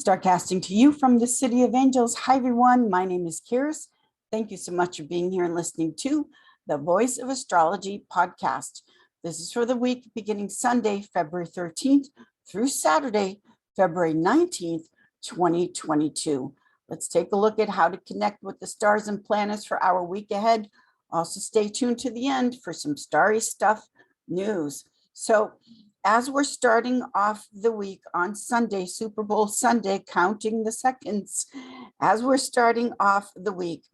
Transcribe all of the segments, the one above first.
Starcasting to you from the City of Angels. Hi, everyone. My name is Kiris. Thank you so much for being here and listening to the Voice of Astrology podcast. This is for the week beginning Sunday, February 13th through Saturday, February 19th, 2022. Let's take a look at how to connect with the stars and planets for our week ahead. Also, stay tuned to the end for some starry stuff news. So, as we're starting off the week on Sunday, Super Bowl Sunday, counting the seconds, as we're starting off the week,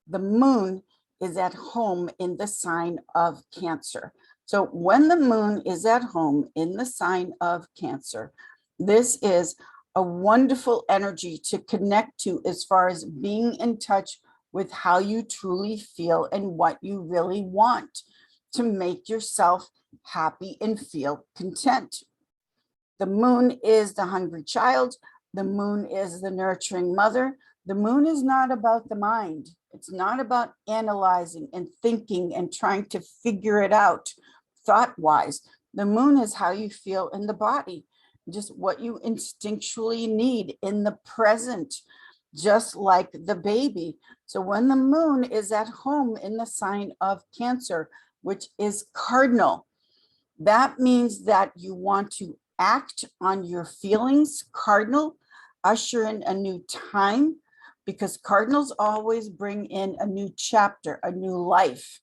the moon is at home in the sign of Cancer. So when the moon is at home in the sign of Cancer, this is a wonderful energy to connect to as far as being in touch with how you truly feel and what you really want to make yourself happy and feel content. The moon is the hungry child. The moon is the nurturing mother. The moon is not about the mind. It's not about analyzing and thinking and trying to figure it out thought-wise. The moon is how you feel in the body, just what you instinctually need in the present, just like the baby. So when the moon is at home in the sign of Cancer, which is cardinal, that means that you want to act on your feelings. Cardinal, usher in a new time, because cardinals always bring in a new chapter, a new life,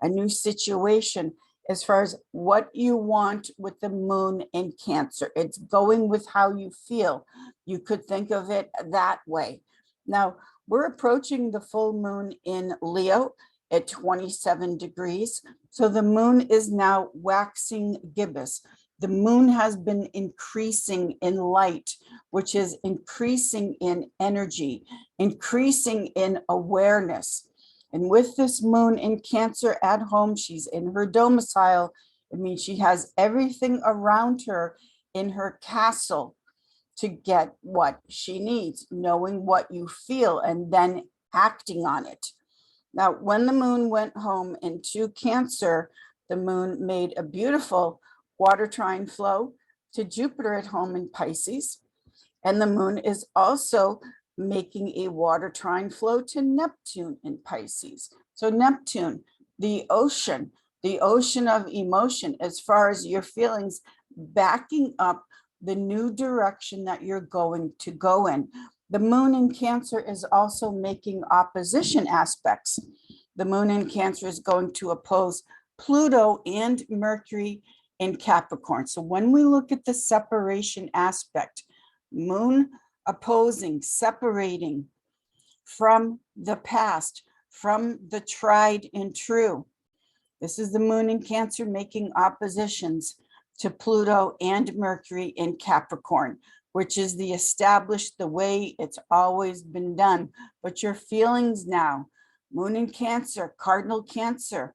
a new situation as far as what you want with the moon in Cancer. It's going with how you feel. You could think of it that way. Now, we're approaching the full moon in Leo at 27 degrees. So the moon is now waxing gibbous. The moon has been increasing in light, which is increasing in energy, increasing in awareness. And with this moon in Cancer at home, she's in her domicile. It means she has everything around her in her castle to get what she needs, knowing what you feel and then acting on it. Now, when the moon went home into Cancer, the moon made a beautiful water trine flow to Jupiter at home in Pisces. And the moon is also making a water trine flow to Neptune in Pisces. So Neptune, the ocean of emotion, as far as your feelings, backing up the new direction that you're going to go in. The moon in Cancer is also making opposition aspects. The moon in Cancer is going to oppose Pluto and Mercury in Capricorn. So when we look at the separation aspect, moon opposing, separating from the past, from the tried and true. This is the moon in Cancer making oppositions to Pluto and Mercury in Capricorn, which is the established, the way it's always been done. But your feelings now, moon in Cancer, cardinal Cancer,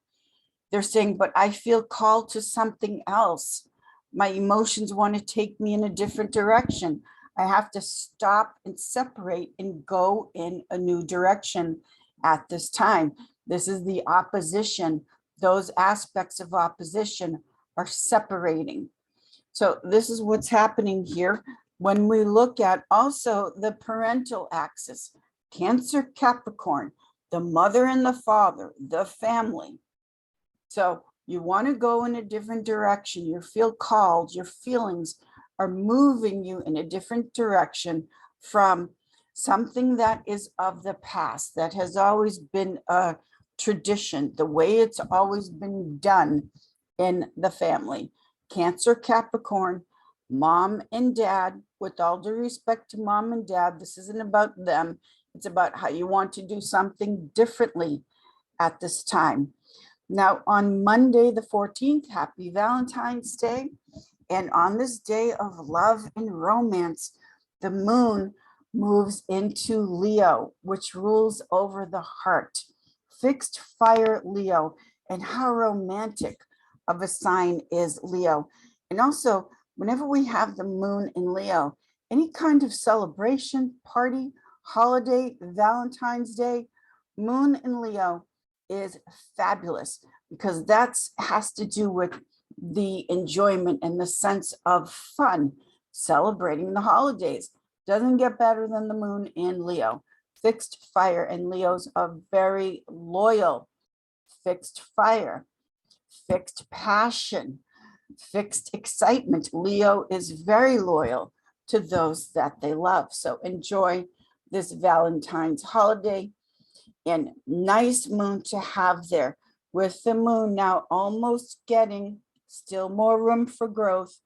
they're saying, but I feel called to something else. My emotions want to take me in a different direction. I have to stop and separate and go in a new direction at this time. This is the opposition. Those aspects of opposition are separating. So this is what's happening here. When we look at also the parental axis, Cancer, Capricorn, the mother and the father, the family. So you want to go in a different direction. You feel called, your feelings are moving you in a different direction from something that is of the past, that has always been a tradition, the way it's always been done in the family. Cancer, Capricorn, mom and dad, with all due respect to mom and dad, this isn't about them. It's about how you want to do something differently at this time. Now, on Monday, the 14th, happy Valentine's Day. And on this day of love and romance, the moon moves into Leo, which rules over the heart. Fixed fire Leo, and how romantic of a sign is Leo. And also, whenever we have the moon in Leo, any kind of celebration, party, holiday, Valentine's Day, moon in Leo is fabulous, because that has to do with the enjoyment and the sense of fun, celebrating the holidays. Doesn't get better than the moon in Leo. Fixed fire, and Leos are very loyal. Fixed fire, fixed passion, fixed excitement. Leo is very loyal to those that they love. So enjoy this Valentine's holiday, and nice moon to have there, with the moon now almost getting, still more room for growth,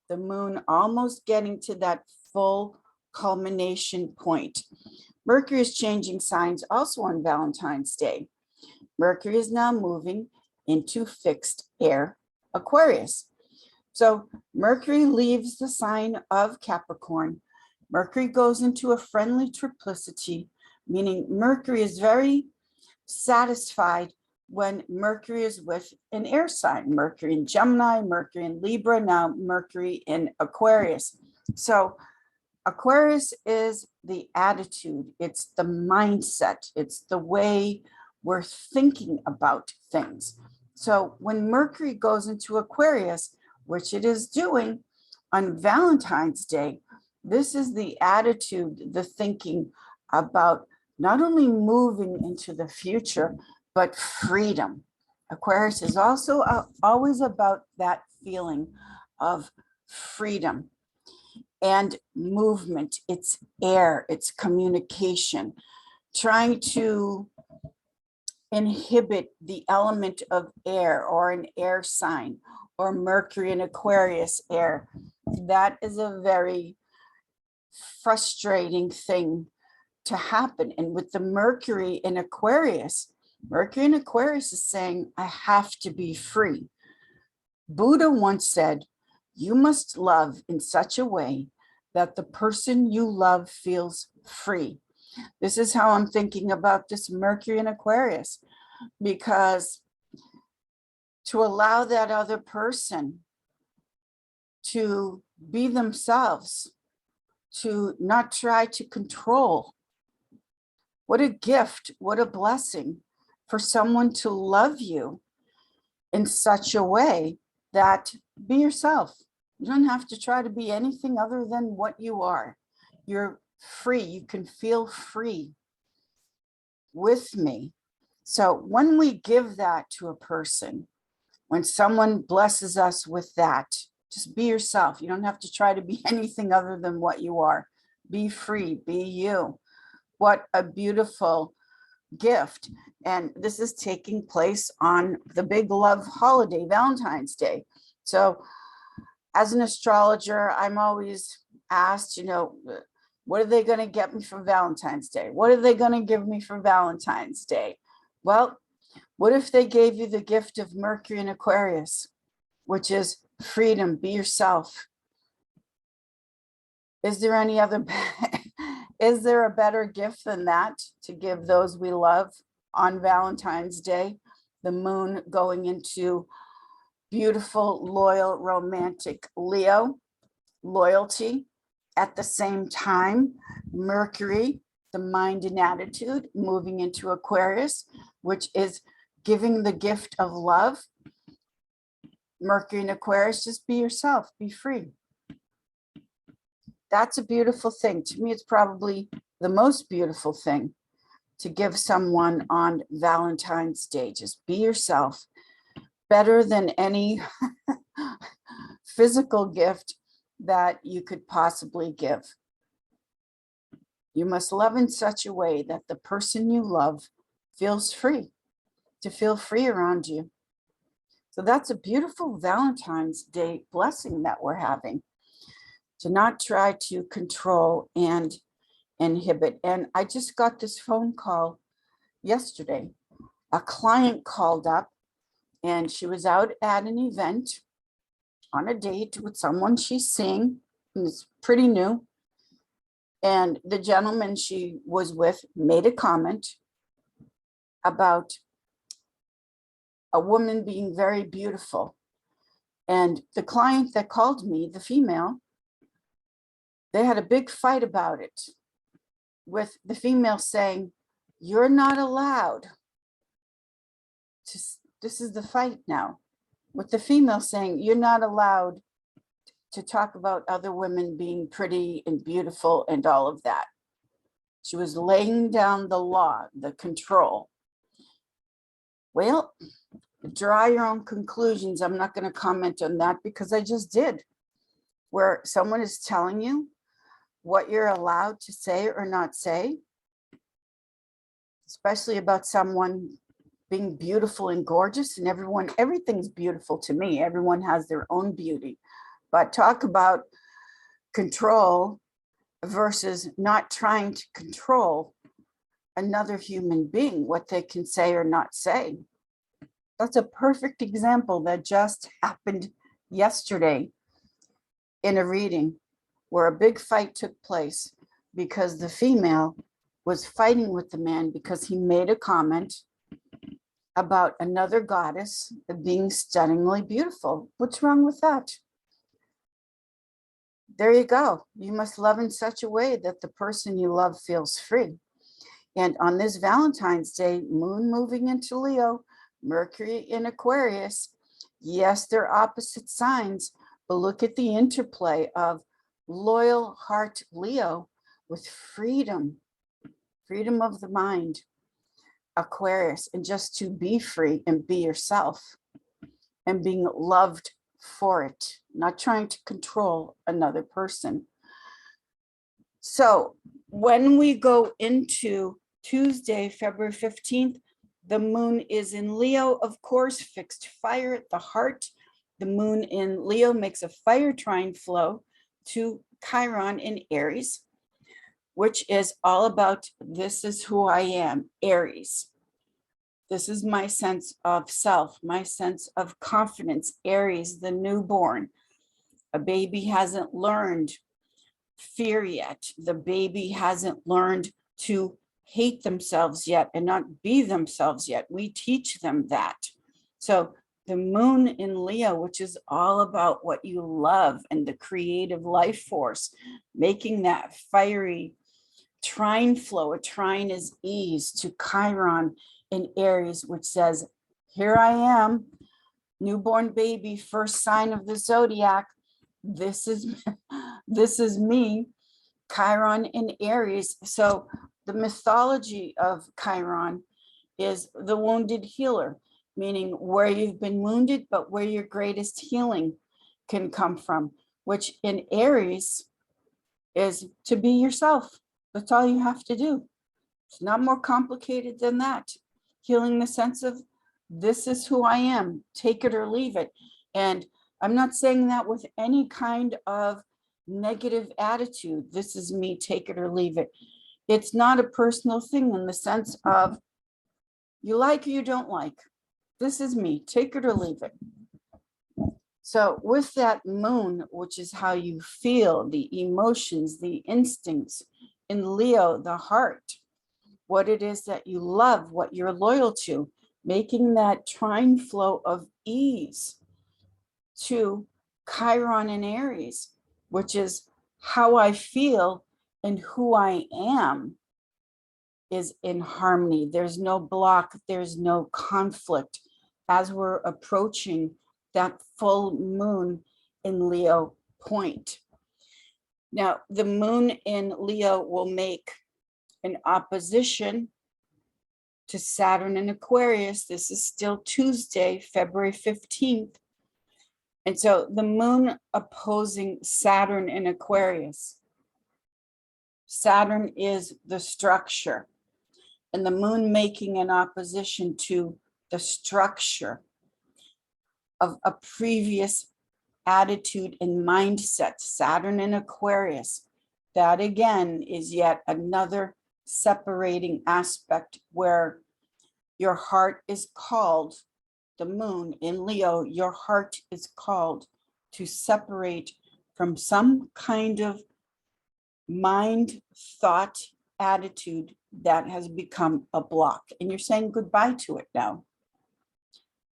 the moon almost getting to that full culmination point. Mercury is changing signs also on Valentine's Day. Mercury is now moving into fixed air Aquarius. So Mercury leaves the sign of Capricorn. Mercury goes into a friendly triplicity, meaning Mercury is very satisfied when Mercury is with an air sign. Mercury in Gemini, Mercury in Libra, now Mercury in Aquarius. So Aquarius is the attitude, it's the mindset, it's the way we're thinking about things. So when Mercury goes into Aquarius, which it is doing on Valentine's Day, this is the attitude, the thinking about not only moving into the future, but freedom. Aquarius is also always about that feeling of freedom and movement. It's air, it's communication, trying to inhibit the element of air or an air sign or Mercury in Aquarius air. That is a very frustrating thing to happen. And with the Mercury in Aquarius is saying, I have to be free. Buddha once said, you must love in such a way that the person you love feels free. This is how I'm thinking about this Mercury in Aquarius, because to allow that other person to be themselves, to not try to control. What a gift, what a blessing for someone to love you in such a way that be yourself. You don't have to try to be anything other than what you are. You're free, you can feel free with me. So when we give that to a person, when someone blesses us with that, just be yourself. You don't have to try to be anything other than what you are. Be free, be you. What a beautiful gift. And this is taking place on the big love holiday, Valentine's Day. So as an astrologer, I'm always asked, what are they going to get me for Valentine's Day? What are they going to give me for Valentine's Day? Well, what if they gave you the gift of Mercury in Aquarius, which is freedom, be yourself? Is there any other, is there a better gift than that to give those we love on Valentine's Day? The moon going into beautiful, loyal, romantic Leo, loyalty. At the same time, Mercury, the mind and attitude, moving into Aquarius, which is giving the gift of love. Mercury in Aquarius, just be yourself, be free. That's a beautiful thing. To me, it's probably the most beautiful thing to give someone on Valentine's Day. Just be yourself. Better than any physical gift that you could possibly give. You must love in such a way that the person you love feels free, to feel free around you. So that's a beautiful Valentine's Day blessing that we're having, to not try to control and inhibit. And I just got this phone call yesterday. A client called up and she was out at an event on a date with someone she's seeing, who's pretty new. And the gentleman she was with made a comment about a woman being very beautiful. And the client that called me, the female, they had a big fight about it, with the female saying, you're not allowed to, this is the fight now, with the female saying, you're not allowed to talk about other women being pretty and beautiful and all of that. She was laying down the law, the control. Well, draw your own conclusions. I'm not going to comment on that because I just did. Where someone is telling you what you're allowed to say or not say, especially about someone being beautiful and gorgeous, and everything's beautiful to me. Everyone has their own beauty. But talk about control versus not trying to control another human being, what they can say or not say. That's a perfect example that just happened yesterday in a reading where a big fight took place because the female was fighting with the man because he made a comment about another goddess being stunningly beautiful. What's wrong with that? There you go. You must love in such a way that the person you love feels free. And on this Valentine's Day, moon moving into Leo, Mercury in Aquarius, yes, they're opposite signs, but look at the interplay of loyal heart Leo with freedom, freedom of the mind, Aquarius, and just to be free and be yourself and being loved for it, not trying to control another person. So when we go into Tuesday, February 15th, the moon is in Leo, of course, fixed fire at the heart. The moon in Leo makes a fire trine flow to Chiron in Aries, which is all about this is who I am, Aries. This is my sense of self, my sense of confidence, Aries, the newborn. A baby hasn't learned fear yet. The baby hasn't learned to hate themselves yet and not be themselves yet. We teach them that. So the moon in Leo, which is all about what you love and the creative life force, making that fiery trine flow. A trine is ease to Chiron in Aries, which says, here I am, newborn baby, first sign of the zodiac. This is me, Chiron in Aries. So the mythology of Chiron is the wounded healer, meaning where you've been wounded, but where your greatest healing can come from, which in Aries is to be yourself. That's all you have to do. It's not more complicated than that. Healing the sense of this is who I am, take it or leave it. And I'm not saying that with any kind of negative attitude. This is me, take it or leave it. It's not a personal thing in the sense of you like or you don't like. This is me, take it or leave it. So with that moon, which is how you feel, the emotions, the instincts, in Leo, the heart, what it is that you love, what you're loyal to, making that trine flow of ease to Chiron and Aries, which is how I feel and who I am is in harmony. There's no block, there's no conflict as we're approaching that full moon in Leo point. Now, the moon in Leo will make an opposition to Saturn in Aquarius. This is still Tuesday, February 15th. And so the moon opposing Saturn in Aquarius. Saturn is the structure, and the moon making an opposition to the structure of a previous attitude and mindset. Saturn in Aquarius, that again is yet another separating aspect where your heart is called, the moon in Leo, your heart is called to separate from some kind of mind, thought, attitude that has become a block. And you're saying goodbye to it now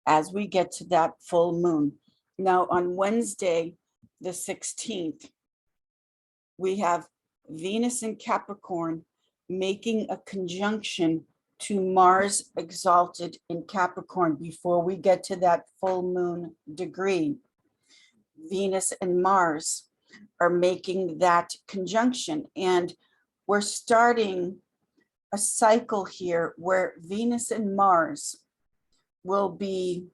as we get to that full moon. Now on Wednesday, the 16th, we have Venus in Capricorn making a conjunction to Mars exalted in Capricorn before we get to that full moon degree. Venus and Mars are making that conjunction. And we're starting a cycle here where Venus and Mars will be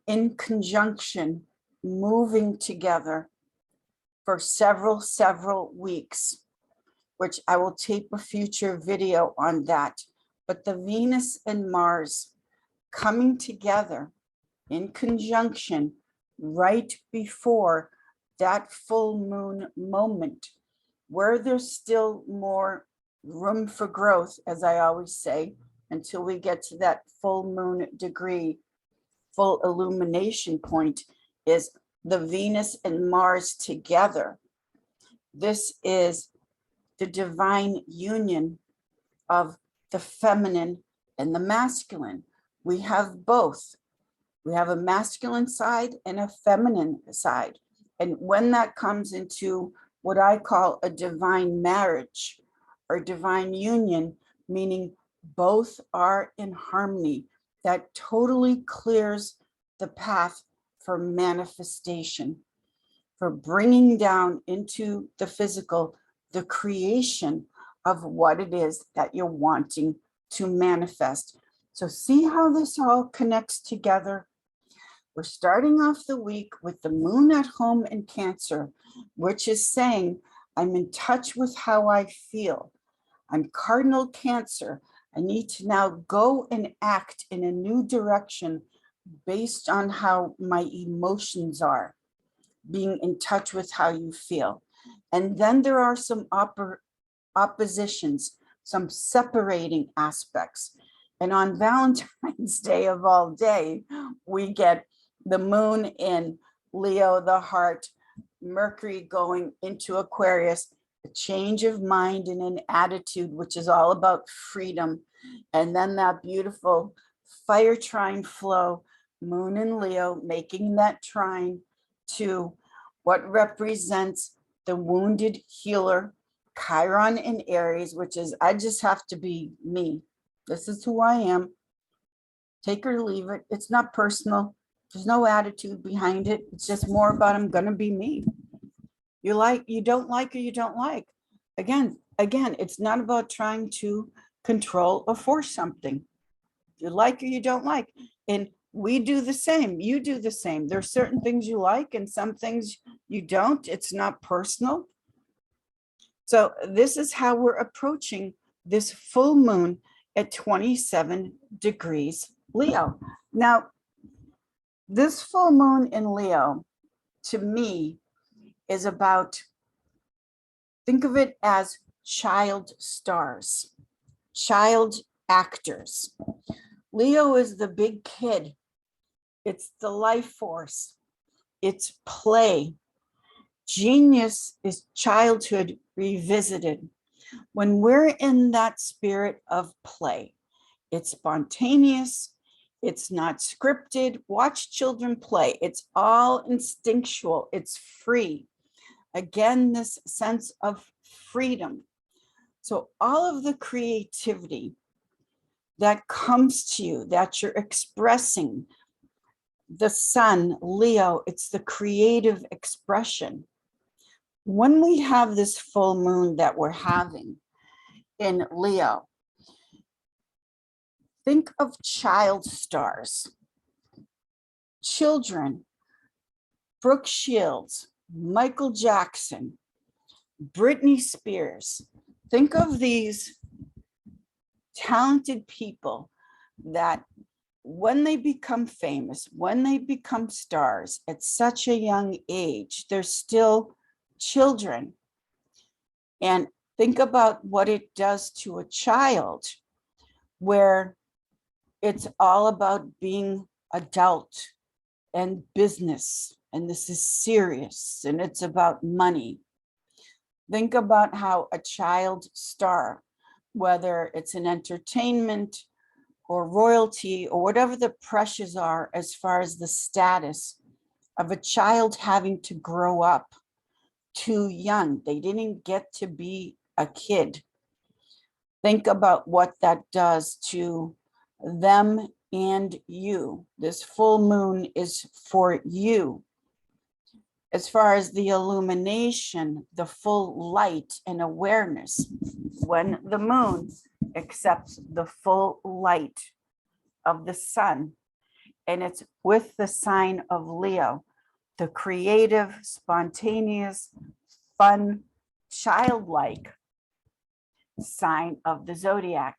in conjunction, moving together for several weeks, which I will tape a future video on that. But the Venus and Mars coming together in conjunction right before that full moon moment, where there's still more room for growth, as I always say, until we get to that full moon degree, full illumination point, is the Venus and Mars together. This is the divine union of the feminine and the masculine. We have both. We have a masculine side and a feminine side. And when that comes into what I call a divine marriage or divine union, meaning both are in harmony, that totally clears the path for manifestation, for bringing down into the physical the creation of what it is that you're wanting to manifest. So see how this all connects together? We're starting off the week with the moon at home in Cancer, which is saying, I'm in touch with how I feel. I'm cardinal Cancer. I need to now go and act in a new direction based on how my emotions are, being in touch with how you feel. And then there are some oppositions, some separating aspects. And on Valentine's Day of all day, we get the moon in Leo, the heart, Mercury going into Aquarius, a change of mind and an attitude, which is all about freedom. And then that beautiful fire trine flow, moon in Leo, making that trine to what represents the wounded healer, Chiron in Aries, which is, I just have to be me. This is who I am. Take or leave it. It's not personal. There's no attitude behind it. It's just more about I'm going to be me. You like, you don't like, or you don't like. Again, it's not about trying to control or force something. You like or you don't like. And we do the same. You do the same. There are certain things you like and some things you don't. It's not personal. So this is how we're approaching this full moon at 27 degrees Leo. Now, this full moon in Leo, to me, is about, think of it as child stars, child actors. Leo is the big kid. It's the life force. It's play. Genius is childhood revisited. When we're in that spirit of play, it's spontaneous. It's not scripted. Watch children play. It's all instinctual. It's free. Again, this sense of freedom. So all of the creativity that comes to you, that you're expressing, the sun, Leo, it's the creative expression. When we have this full moon that we're having in Leo, think of child stars, children, Brooke Shields, Michael Jackson, Britney Spears. Think of these talented people that when they become famous, when they become stars at such a young age, they're still children. And think about what it does to a child where it's all about being adult and business, and this is serious, and it's about money. Think about how a child star, whether it's an entertainment or royalty or whatever the pressures are as far as the status of a child having to grow up too young. They didn't get to be a kid. Think about what that does to them and you. This full moon is for you. As far as the illumination, the full light and awareness, when the moon accepts the full light of the sun, and it's with the sign of Leo, the creative, spontaneous, fun, childlike sign of the zodiac.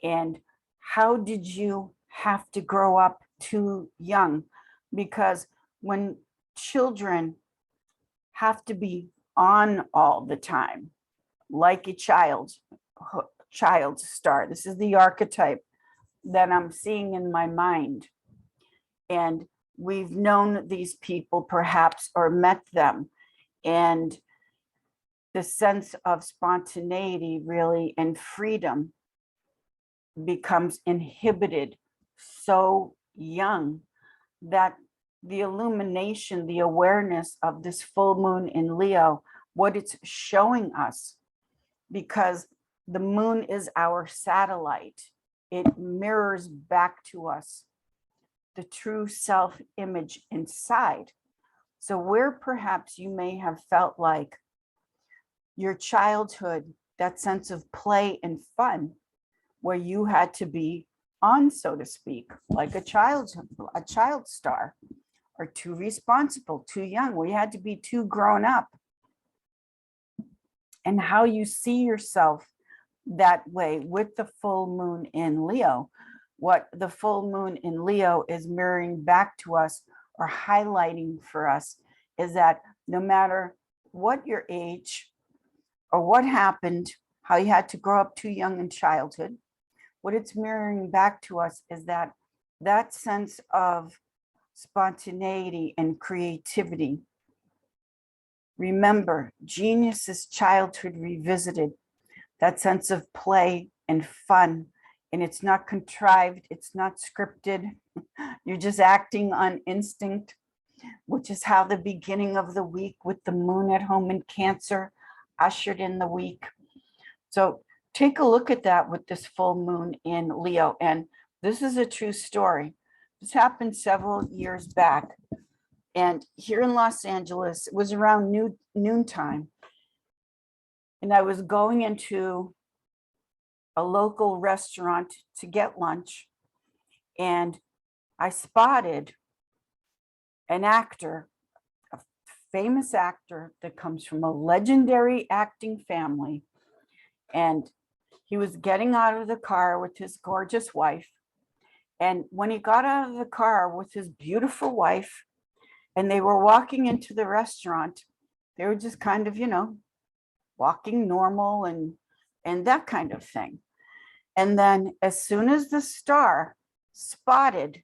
And how did you have to grow up too young? Because when children have to be on all the time, like a child star. This is the archetype that I'm seeing in my mind. And we've known these people perhaps or met them. And the sense of spontaneity really and freedom becomes inhibited so young that the illumination, the awareness of this full moon in Leo, what it's showing us, because the moon is our satellite, it mirrors back to us the true self-image inside. So where perhaps you may have felt like your childhood, that sense of play and fun, where you had to be on, so to speak, like a child star, or too responsible, too young, where you had to be too grown up. And how you see yourself that way with the full moon in Leo. What the full moon in Leo is mirroring back to us or highlighting for us is that no matter what your age or what happened, how you had to grow up too young in childhood, what it's mirroring back to us is that that sense of spontaneity and creativity. Remember, genius is childhood revisited, that sense of play and fun. And it's not contrived, it's not scripted. You're just acting on instinct, which is how the beginning of the week with the moon at home in Cancer ushered in the week. So take a look at that with this full moon in Leo. And this is a true story. This happened several years back. And here in Los Angeles, it was around noontime. And I was going into a local restaurant to get lunch. And I spotted an actor, a famous actor that comes from a legendary acting family. And he was getting out of the car with his gorgeous wife. And when he got out of the car with his beautiful wife, and they were walking into the restaurant, they were just kind of, walking normal and that kind of thing. And then as soon as the star spotted,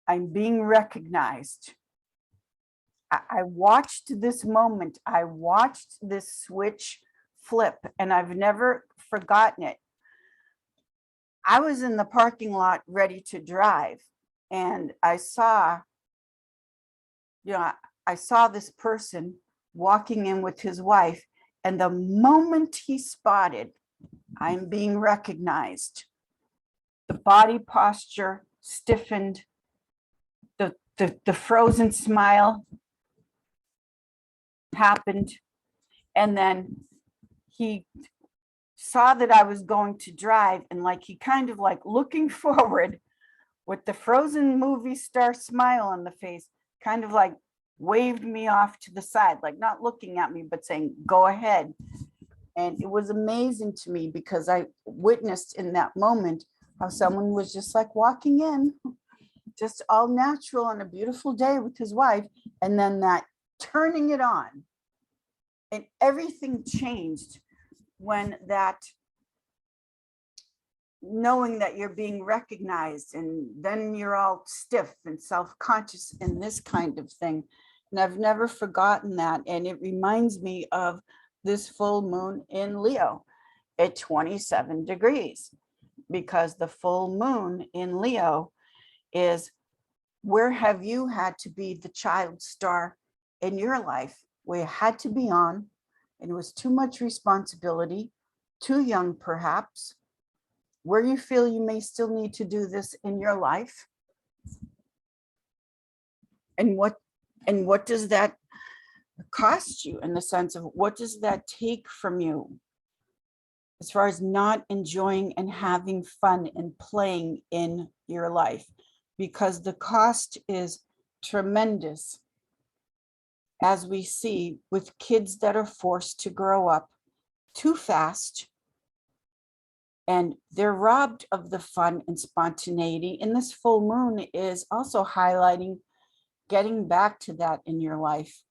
I'm being recognized, I watched this moment. I watched this switch flip, and I've never forgotten it. I was in the parking lot ready to drive, and I saw this person walking in with his wife, and the moment he spotted, I'm being recognized, the body posture stiffened, the frozen smile happened, and then he saw that I was going to drive, and he kind of looking forward with the frozen movie star smile on the face, kind of waved me off to the side, not looking at me, but saying, go ahead. And it was amazing to me because I witnessed in that moment how someone was just walking in, just all natural on a beautiful day with his wife, and then that turning it on. And everything changed when that, knowing that you're being recognized, and then you're all stiff and self-conscious and this kind of thing. And I've never forgotten that. And it reminds me of this full moon in Leo at 27 degrees, because the full moon in Leo is, where have you had to be the child star in your life, where you had to be on, and it was too much responsibility, too young perhaps, where you feel you may still need to do this in your life. And what does that cost you, in the sense of what does that take from you as far as not enjoying and having fun and playing in your life, because the cost is tremendous, as we see with kids that are forced to grow up too fast, and they're robbed of the fun and spontaneity. And this full moon is also highlighting getting back to that in your life.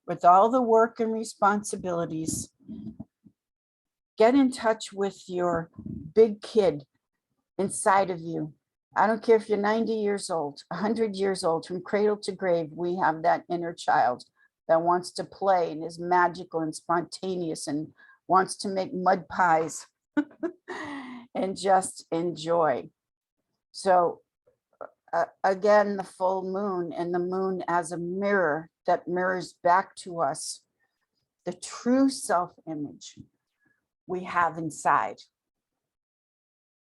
With all the work and responsibilities, get in touch with your big kid inside of you. I don't care if you're 90 years old, 100 years old, from cradle to grave, we have that inner child that wants to play and is magical and spontaneous and wants to make mud pies and just enjoy. So again, the full moon, and the moon as a mirror that mirrors back to us the true self-image we have inside.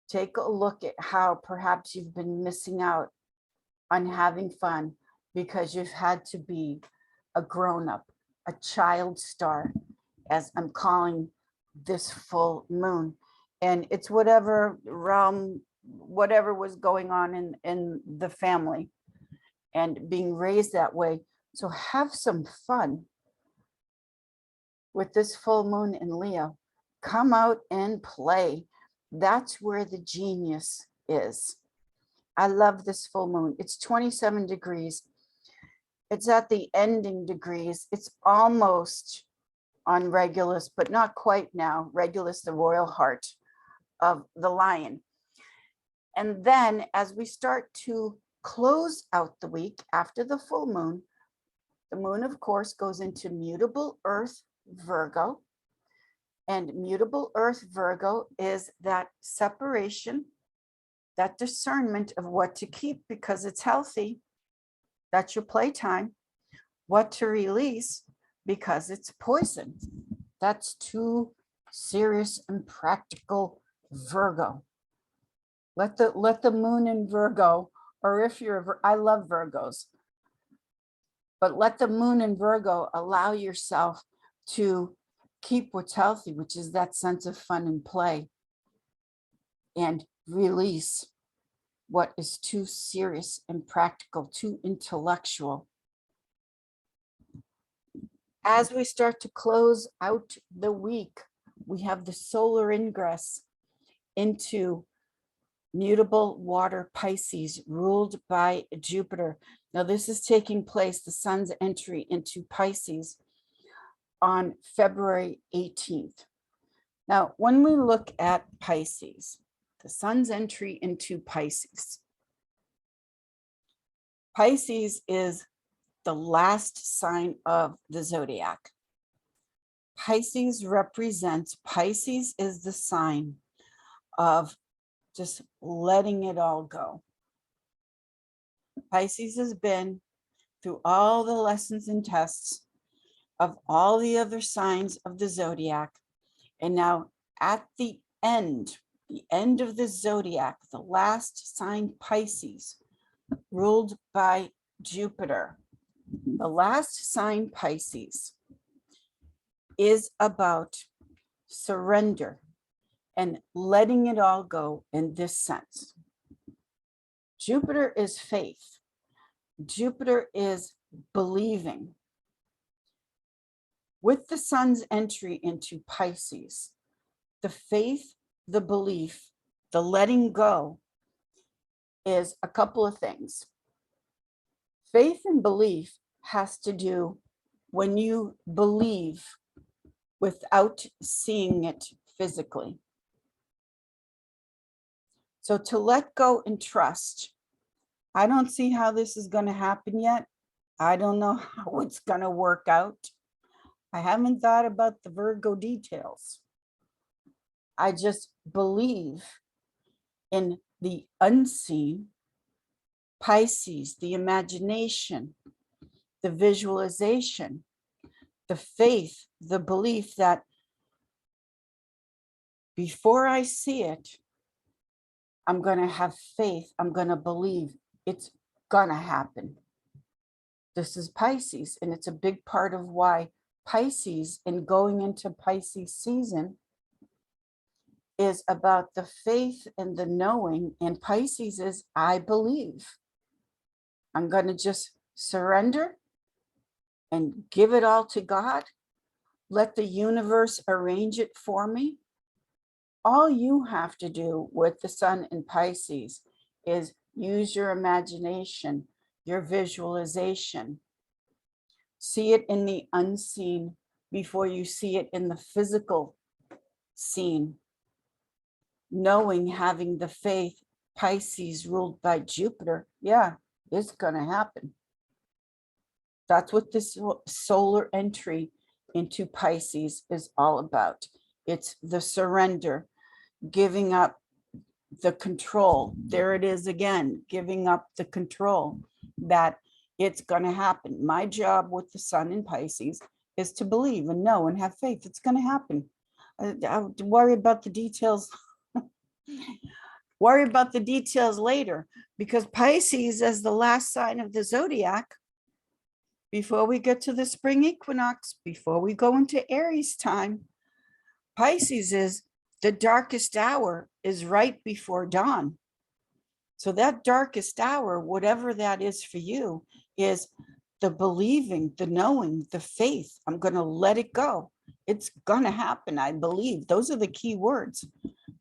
Take a look at how perhaps you've been missing out on having fun because you've had to be a grown-up, a child star, as I'm calling this full moon. And it's whatever realm, whatever was going on in the family and being raised that way. So have some fun with this full moon in Leo. Come out and play. That's where the genius is. I love this full moon. It's 27 degrees. It's at the ending degrees. It's almost on Regulus, but not quite now. Regulus, the royal heart of the lion. And then as we start to close out the week after the full moon, the moon, of course, goes into mutable Earth Virgo. And mutable Earth Virgo is that separation, that discernment of what to keep because it's healthy. That's your playtime. What to release because it's poison. That's too serious and practical Virgo. Let the moon in Virgo, or if you're, I love Virgos, but let the moon in Virgo allow yourself to keep what's healthy, which is that sense of fun and play, and release what is too serious and practical, too intellectual. As we start to close out the week, we have the solar ingress into mutable water Pisces, ruled by Jupiter. Now this is taking place, the sun's entry into Pisces, on February 18th. Now, when we look at Pisces, the sun's entry into Pisces, Pisces is the last sign of the zodiac. Pisces represents, Pisces is the sign of just letting it all go. Pisces has been through all the lessons and tests of all the other signs of the zodiac. And now at the end of the zodiac, the last sign, Pisces, ruled by Jupiter. The last sign, Pisces, is about surrender and letting it all go in this sense. Jupiter is faith. Jupiter is believing. With the sun's entry into Pisces, the faith, the belief, the letting go is a couple of things. Faith and belief has to do when you believe without seeing it physically. So to let go and trust, I don't see how this is going to happen yet. I don't know how it's going to work out. I haven't thought about the Virgo details. I just believe in the unseen, Pisces, the imagination, the visualization, the faith, the belief that before I see it, I'm going to have faith. I'm going to believe it's going to happen. This is Pisces, and it's a big part of why Pisces and going into Pisces season is about the faith and the knowing. And Pisces is, I believe. I'm going to just surrender and give it all to God. Let the universe arrange it for me. All you have to do with the sun in Pisces is use your imagination, your visualization. See it in the unseen before you see it in the physical scene. Knowing, having the faith, Pisces ruled by Jupiter, yeah, it's going to happen. That's what this solar entry into Pisces is all about. It's the surrender, giving up the control. There it is again, giving up the control that it's going to happen. My job with the sun in Pisces is to believe and know and have faith. It's going to happen. I worry about the details. Worry about the details later, because Pisces, as the last sign of the zodiac, before we get to the spring equinox, before we go into Aries time, Pisces is the darkest hour is right before dawn. So that darkest hour, whatever that is for you, is the believing, the knowing, the faith. I'm going to let it go. It's going to happen. I believe. Those are the key words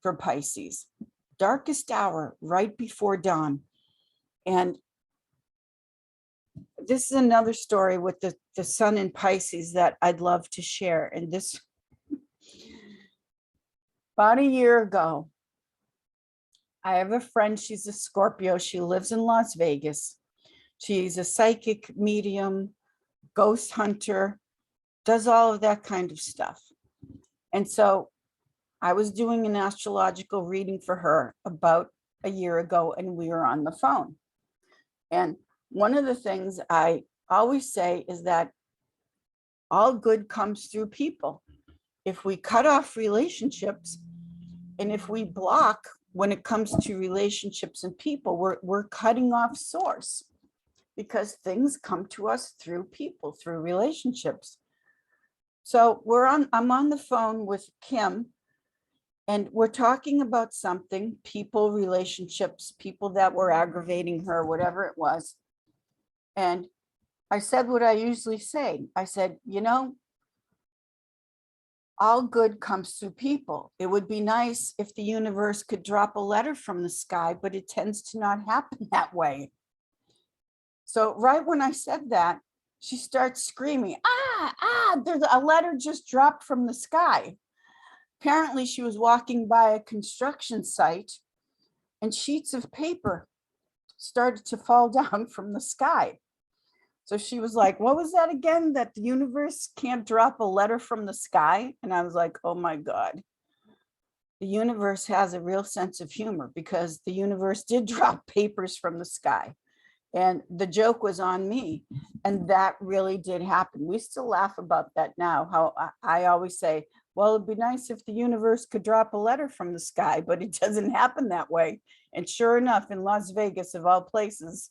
for Pisces. Darkest hour, right before dawn. And this is another story with the sun in Pisces that I'd love to share. And this, about a year ago, I have a friend, she's a Scorpio. She lives in Las Vegas. She's a psychic medium, ghost hunter, does all of that kind of stuff. And so I was doing an astrological reading for her about a year ago, and we were on the phone. And one of the things I always say is that all good comes through people. If we cut off relationships, and if we block when it comes to relationships and people, we're cutting off source, because things come to us through people, through relationships. So I'm on the phone with Kim, and we're talking about something, people, relationships, people that were aggravating her, whatever it was. And I said what I usually say. I said, you know, all good comes through people. It would be nice if the universe could drop a letter from the sky, but it tends to not happen that way. So right when I said that, she starts screaming, there's a letter just dropped from the sky. Apparently she was walking by a construction site and sheets of paper started to fall down from the sky. So she was like, what was that again? That the universe can't drop a letter from the sky? And I was like, oh my God. The universe has a real sense of humor, because the universe did drop papers from the sky. And the joke was on me. And that really did happen. We still laugh about that now. How I always say, well, it'd be nice if the universe could drop a letter from the sky, but it doesn't happen that way. And sure enough, in Las Vegas, of all places,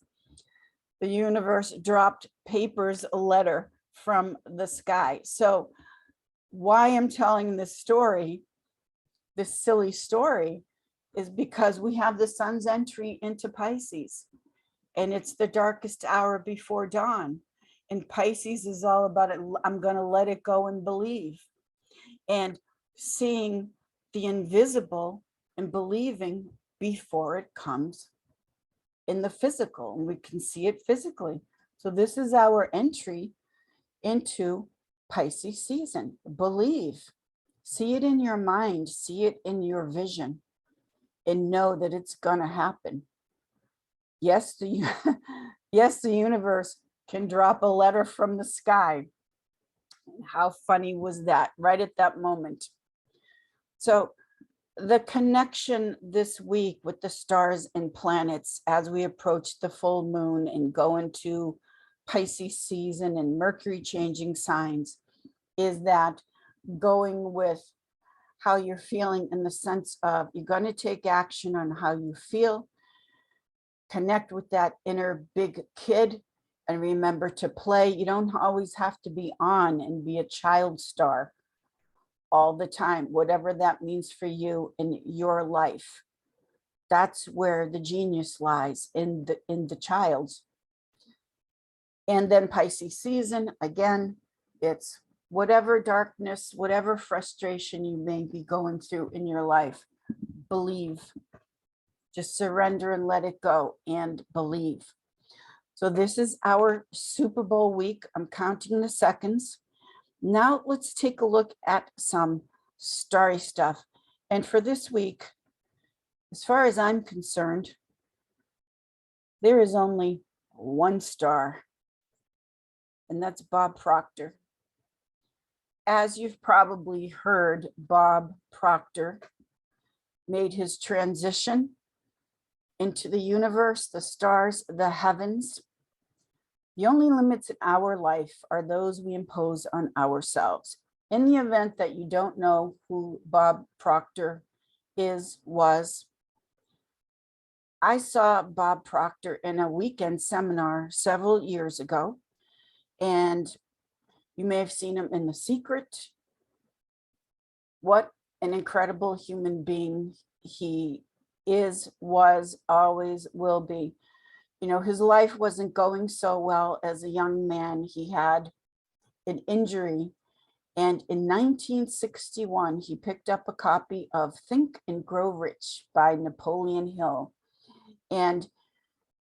the universe dropped papers, a letter from the sky. So why I'm telling this story, this silly story, is because we have the sun's entry into Pisces, and it's the darkest hour before dawn. And Pisces is all about it. I'm going to let it go and believe, and seeing the invisible and believing before it comes in the physical, and we can see it physically. So this is our entry into Pisces season. Believe, see it in your mind, see it in your vision, and know that it's going to happen. Yes, yes, the universe can drop a letter from the sky. How funny was that right at that moment? So the connection this week with the stars and planets as we approach the full moon and go into Pisces season and Mercury changing signs is that going with how you're feeling, in the sense of you're going to take action on how you feel, connect with that inner big kid And remember to play. You don't always have to be on and be a child star all the time, whatever that means for you in your life. That's where the genius lies, in the child's. And then Pisces season, again, it's whatever darkness, whatever frustration you may be going through in your life, believe. Just surrender and let it go and believe. So this is our Super Bowl week. I'm counting the seconds. Now let's take a look at some starry stuff. And for this week, as far as I'm concerned, there is only one star, and that's Bob Proctor. As you've probably heard, Bob Proctor made his transition into the universe, the stars, the heavens. The only limits in our life are those we impose on ourselves. In the event that you don't know who Bob Proctor was, I saw Bob Proctor in a weekend seminar several years ago, and you may have seen him in The Secret. What an incredible human being he is, was, always will be. You know, his life wasn't going so well as a young man. He had an injury, and in 1961, he picked up a copy of Think and Grow Rich by Napoleon Hill. And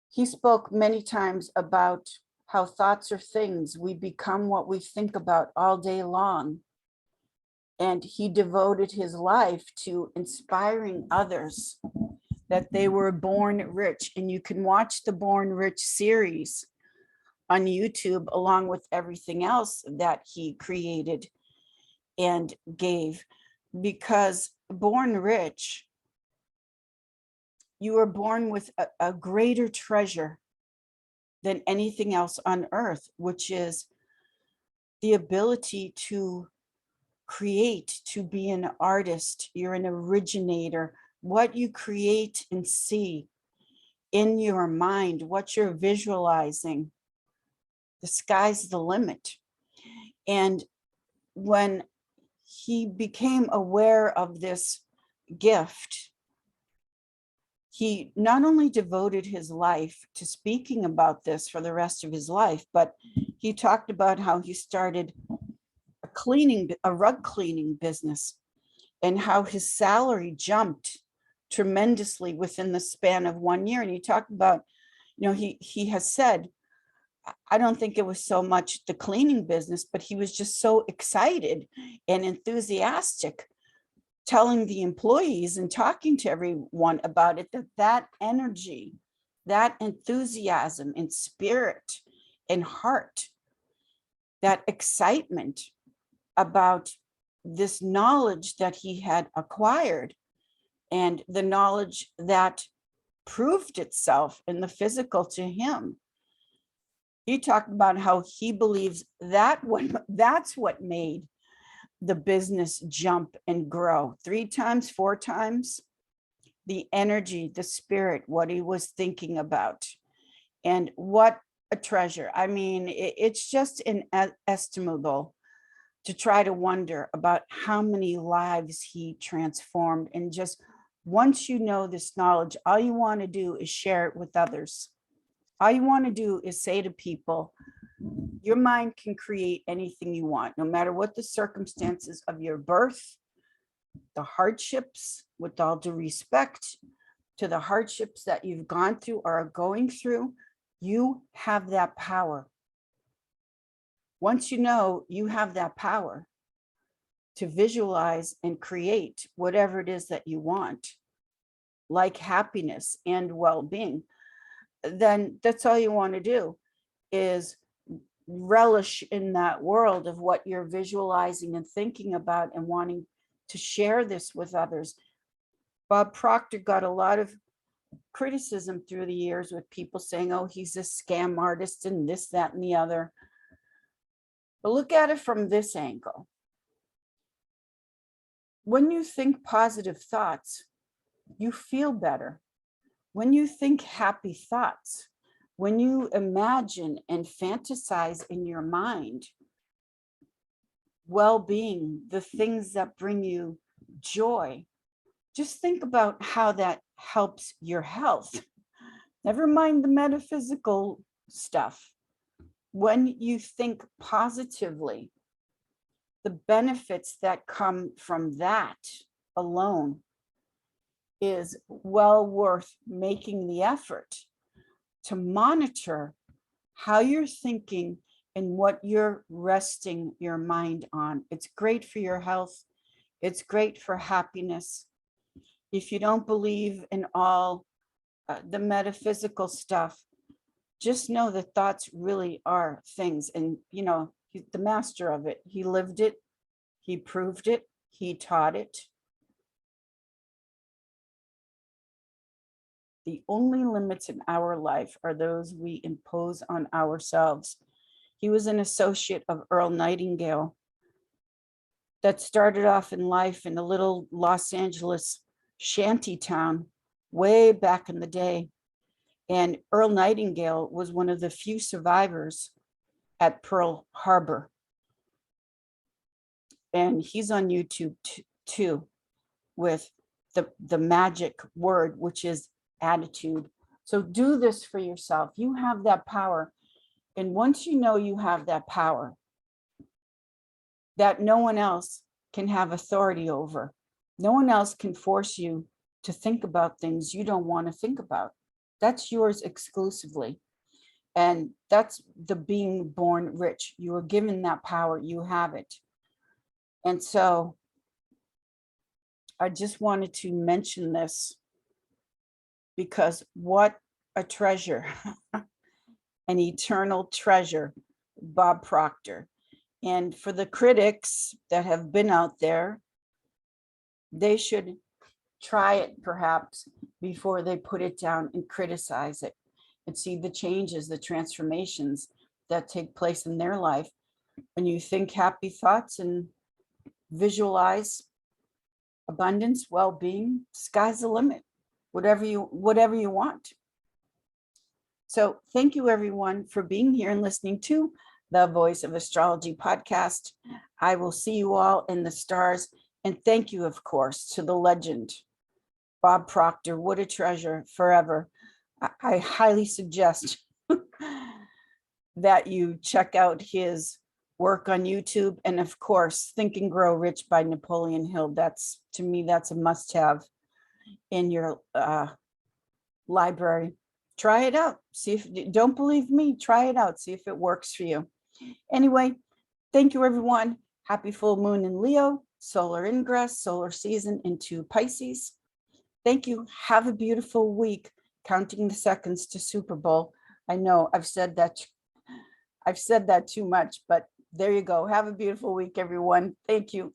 he spoke many times about how thoughts are things. We become what we think about all day long. And he devoted his life to inspiring others that they were born rich. And you can watch the Born Rich series on YouTube, along with everything else that he created and gave, because born rich, you are born with a greater treasure than anything else on earth, which is the ability to create, to be an artist. You're an originator. What you create and see in your mind, what you're visualizing, the sky's the limit. And when he became aware of this gift, he not only devoted his life to speaking about this for the rest of his life, but he talked about how he started a rug cleaning business, and how his salary jumped tremendously within the span of 1 year. And he talked about, you know, he has said, I don't think it was so much the cleaning business, but he was just so excited and enthusiastic, telling the employees and talking to everyone about it, that energy, that enthusiasm and spirit and heart, that excitement about this knowledge that he had acquired, and the knowledge that proved itself in the physical to him. He talked about how he believes that's what made the business jump and grow 3 times, 4 times. The energy, the spirit, what he was thinking about, and what a treasure. I mean, it's just inestimable to try to wonder about how many lives he transformed. And just once you know this knowledge, all you want to do is share it with others. All you want to do is say to people, your mind can create anything you want, no matter what the circumstances of your birth, the hardships, with all due respect to the hardships that you've gone through or are going through, you have that power. Once you know you have that power to visualize and create whatever it is that you want, like happiness and well-being, then that's all you want to do, is relish in that world of what you're visualizing and thinking about and wanting to share this with others. Bob Proctor got a lot of criticism through the years, with people saying, oh, he's a scam artist and this, that, and the other. But look at it from this angle. When you think positive thoughts, you feel better. When you think happy thoughts, when you imagine and fantasize in your mind well-being, the things that bring you joy, just think about how that helps your health. Never mind the metaphysical stuff. When you think positively, the benefits that come from that alone is well worth making the effort to monitor how you're thinking and what you're resting your mind on. It's great for your health. It's great for happiness. If you don't believe in all the metaphysical stuff, just know that thoughts really are things. And, you know, he's the master of it. He lived it. He proved it. He taught it. The only limits in our life are those we impose on ourselves. He was an associate of Earl Nightingale that started off in life in a little Los Angeles shanty town way back in the day. And Earl Nightingale was one of the few survivors at Pearl Harbor. And he's on YouTube too, with the magic word, which is attitude. So do this for yourself. You have that power. And once you know you have that power, that no one else can have authority over, no one else can force you to think about things you don't want to think about. That's yours exclusively. And that's the being born rich. You were given that power, you have it. And so I just wanted to mention this because what a treasure, an eternal treasure, Bob Proctor. And for the critics that have been out there, they should try it perhaps before they put it down and criticize it and see the changes, the transformations that take place in their life. When you think happy thoughts and visualize abundance, well-being, sky's the limit, whatever you want. So thank you everyone for being here and listening to the Voice of Astrology podcast. I will see you all in the stars. And thank you, of course, to the legend, Bob Proctor. What a treasure forever. I highly suggest that you check out his work on YouTube. And of course, Think and Grow Rich by Napoleon Hill. That's, to me, that's a must-have in your library. Try it out. See if, don't believe me, try it out. See if it works for you. Anyway, thank you, everyone. Happy full moon in Leo, solar ingress, solar season into Pisces. Thank you. Have a beautiful week. Counting the seconds to Super Bowl. I know I've said that too much, but there you go. Have a beautiful week, everyone. Thank you.